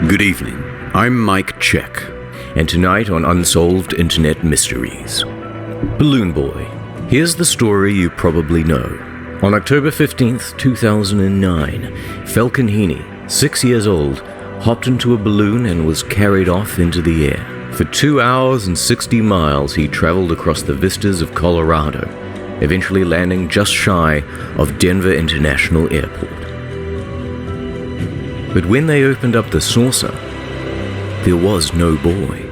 Good evening, I'm Mike Check, and tonight on Unsolved Internet Mysteries, Balloon Boy. Here's the story you probably know. On October 15th, 2009, Falcon Heaney, 6 years old, hopped into a balloon and was carried off into the air. For 2 hours and 60 miles, he traveled across the vistas of Colorado, eventually landing just shy of Denver International Airport. But when they opened up the saucer, there was no boy.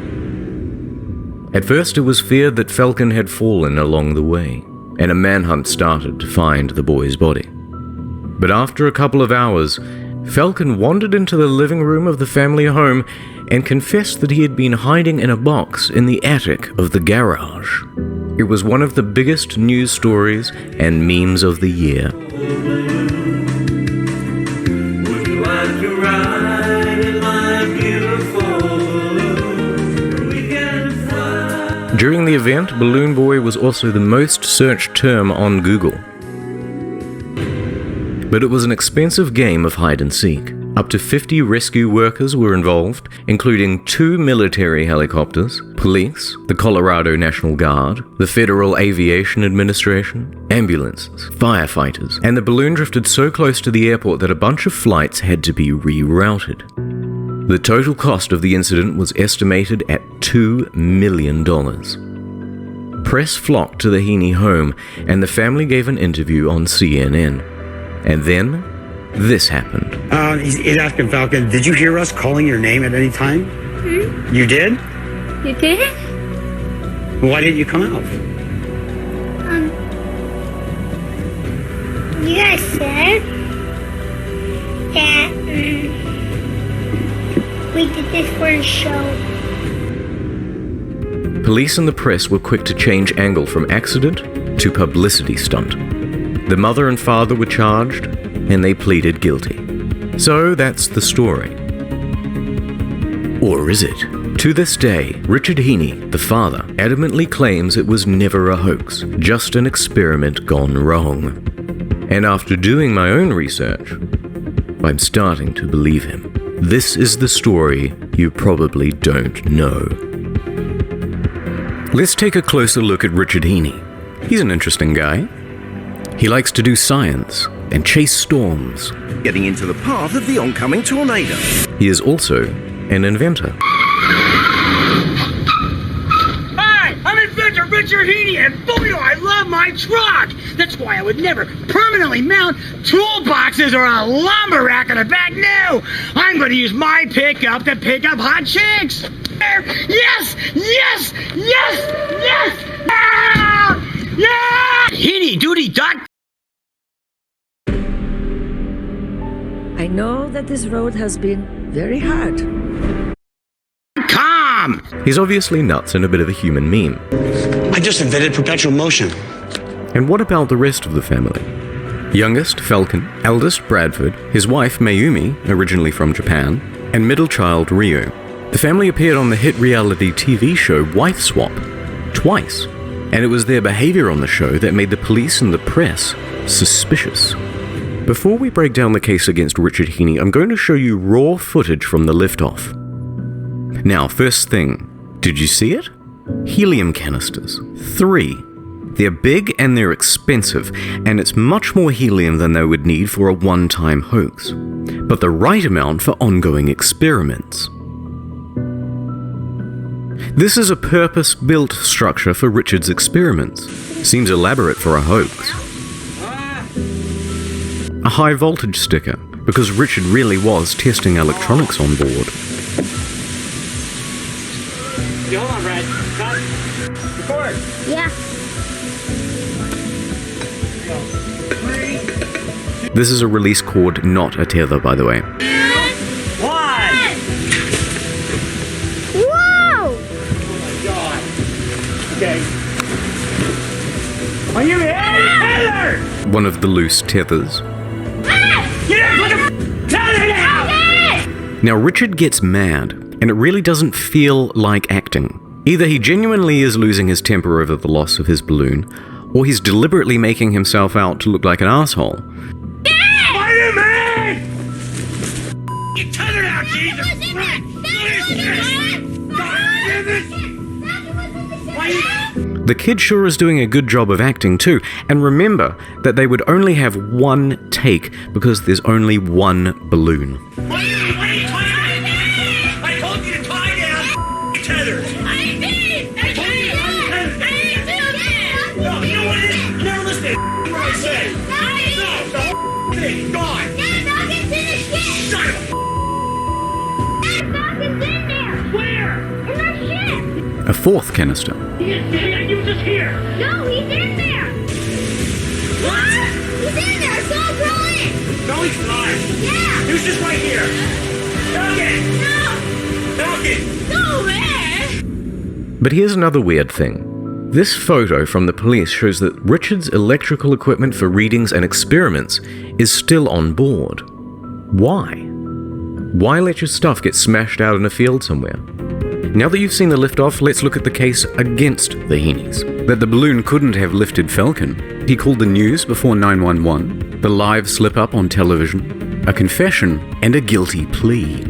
At first, it was feared that Falcon had fallen along the way, and a manhunt started to find the boy's body. But after a couple of hours, Falcon wandered into the living room of the family home and confessed that he had been hiding in a box in the attic of the garage. It was one of the biggest news stories and memes of the year. During the event, Balloon Boy was also the most searched term on Google. But it was an expensive game of hide and seek. Up to 50 rescue workers were involved, including 2 military helicopters, police, the Colorado National Guard, the Federal Aviation Administration, ambulances, firefighters, and the balloon drifted so close to the airport that a bunch of flights had to be rerouted. The total cost of the incident was estimated at $2 million. Press flocked to the Heaney home, and the family gave an interview on CNN. And then, this happened. He's asking Falcon, did you hear us calling your name at any time? Hmm? You did? You did? Why didn't you come out? You guys said that we did this for a show. Police and the press were quick to change angle from accident to publicity stunt. The mother and father were charged, and they pleaded guilty. So that's the story. Or is it? To this day, Richard Heaney, the father, adamantly claims it was never a hoax, just an experiment gone wrong. And after doing my own research, I'm starting to believe him. This is the story you probably don't know. Let's take a closer look at Richard Heaney. He's an interesting guy. He likes to do science and chase storms. Getting into the path of the oncoming tornado. He is also an inventor. Hi, I'm inventor Richard Heaney, and boy, I love my truck! That's why I would never permanently mount toolboxes or a lumber rack on the back. No! I'm going to use my pickup to pick up hot chicks! Yes! Yes! Yes! Yes! Ah! Yeah! Heaney Doody Dot. I know that this road has been very hard. Calm! He's obviously nuts and a bit of a human meme. I just invented perpetual motion. And what about the rest of the family? Youngest, Falcon, eldest, Bradford, his wife, Mayumi, originally from Japan, and middle child, Ryu. The family appeared on the hit reality TV show Wife Swap twice, and it was their behavior on the show that made the police and the press suspicious. Before we break down the case against Richard Heaney, I'm going to show you raw footage from the liftoff. Now, first thing, did you see it? Helium canisters. 3. They're big and they're expensive, and it's much more helium than they would need for a one-time hoax, but the right amount for ongoing experiments. This is a purpose-built structure for Richard's experiments. Seems elaborate for a hoax. A high-voltage sticker, because Richard really was testing electronics on board. Hold on, Brad. Cut. Record. Yeah. This is a release cord, not a tether, by the way. 1. Whoa! God. Okay. Are you ready, Taylor? One of the loose tethers. Get up! Put the tether down! Now, Richard gets mad, and it really doesn't feel like acting. Either he genuinely is losing his temper over the loss of his balloon, or he's deliberately making himself out to look like an asshole. Spider-Man! Get tethered out, Jesus! What is this? God damn it! Why you... The kid sure is doing a good job of acting too, and remember that they would only have one take because there's only one balloon. What are you tying down? I told you to tie down tethers. I did! I didn't do that! No, you know what it is? You never listen to what I say. No, the whole thing, gone. Dad, Falcon's in the ship! Son of Dad, Falcon's in there! a... Where? In the ship! A fourth canister. He was just here. No, he's in there! What? He's in there, so I'll throw it! No, he's not. Yeah! He was just right here. Falcon! No! Falcon! Go away! But here's another weird thing. This photo from the police shows that Richard's electrical equipment for readings and experiments is still on board. Why? Why let your stuff get smashed out in a field somewhere? Now that you've seen the liftoff, let's look at the case against the Heenies. That the balloon couldn't have lifted Falcon. He called the news before 911, the live slip-up on television, a confession, and a guilty plea.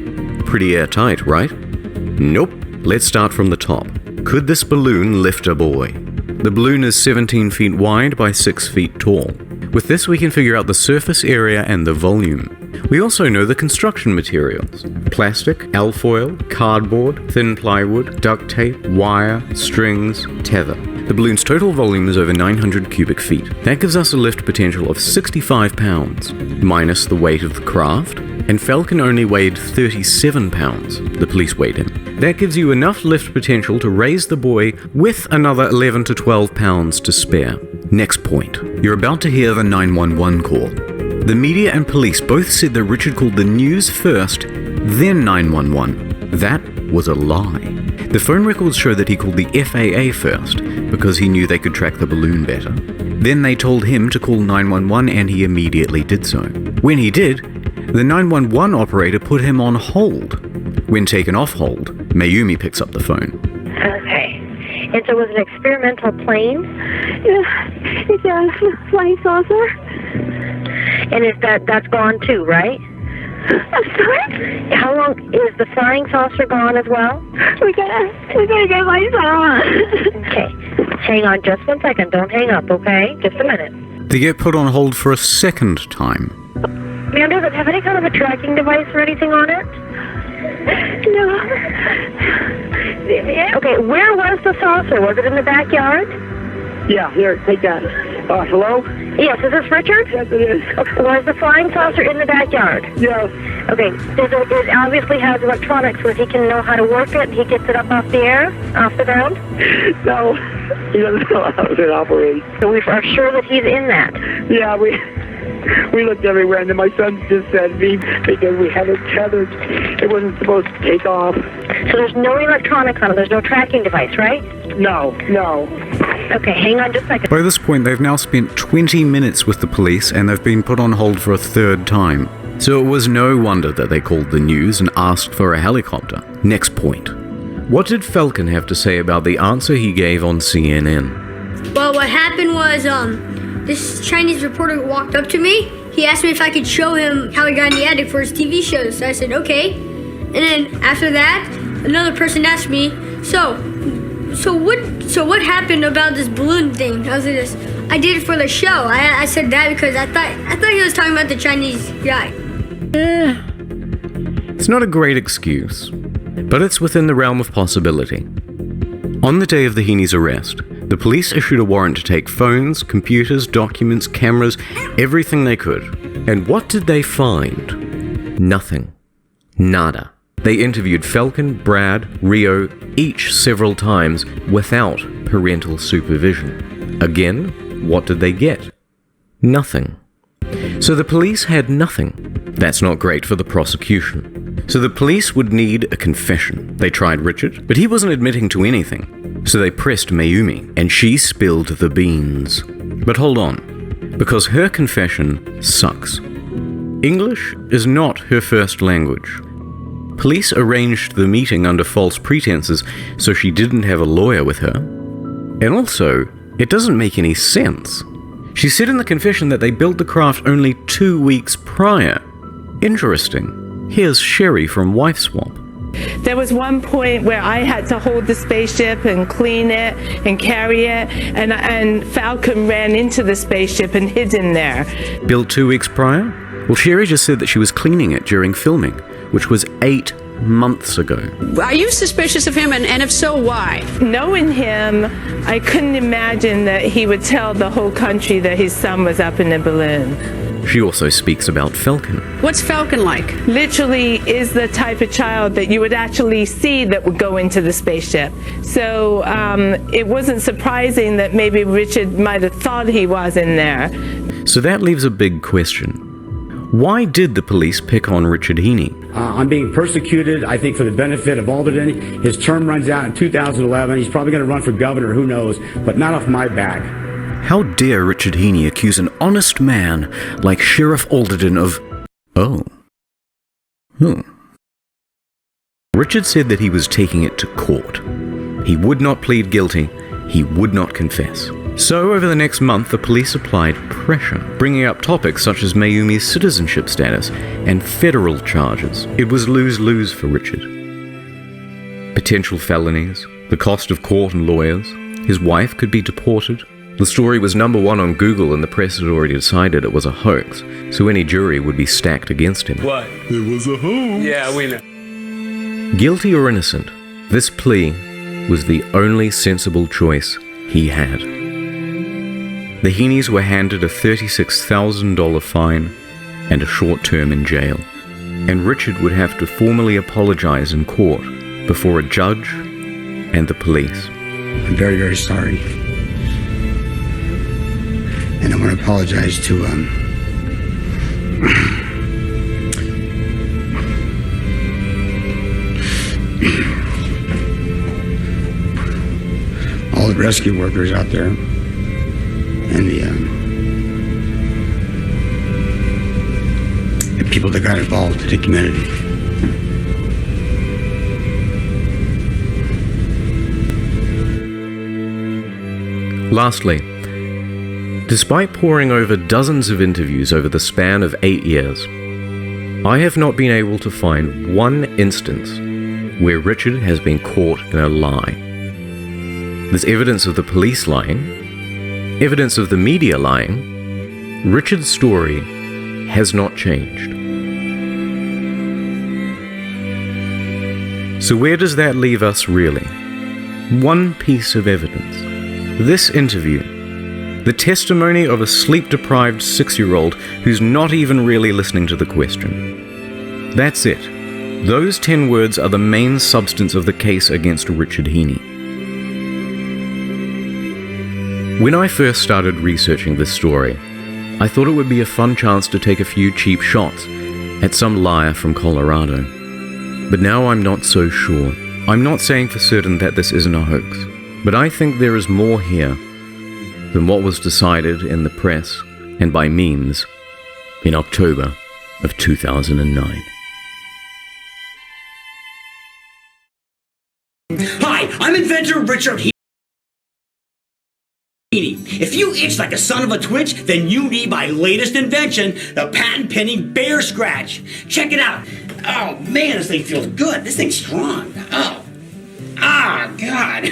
Pretty airtight, right? Nope. Let's start from the top. Could this balloon lift a boy? The balloon is 17 feet wide by 6 feet tall. With this, we can figure out the surface area and the volume. We also know the construction materials: plastic, alfoil, cardboard, thin plywood, duct tape, wire, strings, tether. The balloon's total volume is over 900 cubic feet. That gives us a lift potential of 65 pounds, minus the weight of the craft, and Falcon only weighed 37 pounds. The police weighed him. That gives you enough lift potential to raise the boy with another 11 to 12 pounds to spare. Next point. You're about to hear the 911 call. The media and police both said that Richard called the news first, then 911. That was a lie. The phone records show that he called the FAA first, because he knew they could track the balloon better. Then they told him to call 911 and he immediately did so. When he did, the 911 operator put him on hold. When taken off hold, Mayumi picks up the phone. Okay. And so it was an experimental plane? Yeah, it's a flying saucer. And that's gone too, right? I'm sorry? How long is the flying saucer gone as well? We gotta get lights on. Okay. Hang on just 1 second. Don't hang up, okay? Just a minute. They get put on hold for a second time. Ma'am, does it have any kind of a tracking device or anything on it? No. Okay, where was the saucer? Was it in the backyard? Yeah, here, take that. Hello? Yes, is this Richard? Yes, it is. Okay, was the flying saucer in the backyard? Yes. Okay, it obviously has electronics so he can know how to work it. He gets it up off the air, off the ground. No, he doesn't know how it operates. So we are sure that he's in that. Yeah, we looked everywhere, and then my son just said, because we had it tethered, it wasn't supposed to take off. So there's no electronics on it. There's no tracking device, right? No. Okay, hang on just a second. By this point, they've now spent 20 minutes with the police and they've been put on hold for a third time. So it was no wonder that they called the news and asked for a helicopter. Next point. What did Falcon have to say about the answer he gave on CNN? Well, what happened was, this Chinese reporter walked up to me. He asked me if I could show him how he got in the attic for his TV show. So I said, okay. And then after that, another person asked me, so what happened about this balloon thing? I was like this. I did it for the show. I said that because I thought he was talking about the Chinese guy. It's not a great excuse, but it's within the realm of possibility. On the day of the Heenies' arrest, the police issued a warrant to take phones, computers, documents, cameras, everything they could. And what did they find? Nothing. Nada. They interviewed Falcon, Brad, Rio, each several times without parental supervision. Again, what did they get? Nothing. So the police had nothing. That's not great for the prosecution. So the police would need a confession. They tried Richard, but he wasn't admitting to anything. So they pressed Mayumi, and she spilled the beans. But hold on, because her confession sucks. English is not her first language. Police arranged the meeting under false pretenses, so she didn't have a lawyer with her. And also, it doesn't make any sense. She said in the confession that they built the craft only 2 weeks prior. Interesting. Here's Sherry from Wife Swap. There was one point where I had to hold the spaceship and clean it and carry it, and Falcon ran into the spaceship and hid in there. Built 2 weeks prior? Well, Sherry just said that she was cleaning it during filming, which was 8 months ago. Are you suspicious of him, and if so, why? Knowing him, I couldn't imagine that he would tell the whole country that his son was up in the balloon. She also speaks about Falcon. What's Falcon like? Literally is the type of child that you would actually see that would go into the spaceship. So it wasn't surprising that maybe Richard might have thought he was in there. So that leaves a big question. Why did the police pick on Richard Heaney? I'm being persecuted, I think, for the benefit of Alderton. His term runs out in 2011. He's probably going to run for governor, who knows, but not off my back. How dare Richard Heaney accuse an honest man like Sheriff Alderton of... Richard said that he was taking it to court. He would not plead guilty. He would not confess. So over the next month, the police applied pressure, bringing up topics such as Mayumi's citizenship status and federal charges. It was lose-lose for Richard. Potential felonies, the cost of court and lawyers, his wife could be deported. The story was #1 on Google and the press had already decided it was a hoax, so any jury would be stacked against him. What? It was a hoax. Yeah, we know. Guilty or innocent, this plea was the only sensible choice he had. The Heaneys were handed a $36,000 fine and a short term in jail, and Richard would have to formally apologize in court before a judge and the police. I'm very, very sorry. And I want to apologize to all the rescue workers out there and the people that got involved in the community. Lastly, despite poring over dozens of interviews over the span of 8 years, I have not been able to find one instance where Richard has been caught in a lie. There's evidence of the police lying, evidence of the media lying. Richard's story has not changed. So where does that leave us really? One piece of evidence. This interview. The testimony of a sleep-deprived 6-year-old who's not even really listening to the question. That's it. Those 10 words are the main substance of the case against Richard Heaney. When I first started researching this story, I thought it would be a fun chance to take a few cheap shots at some liar from Colorado. But now I'm not so sure. I'm not saying for certain that this isn't a hoax, but I think there is more here than what was decided in the press and by memes in October of 2009. Hi, I'm inventor Richard Heaney. If you itch like a son of a twitch, then you need my latest invention, the patent-pending Bear Scratch. Check it out. Oh man, this thing feels good. This thing's strong. Oh, God.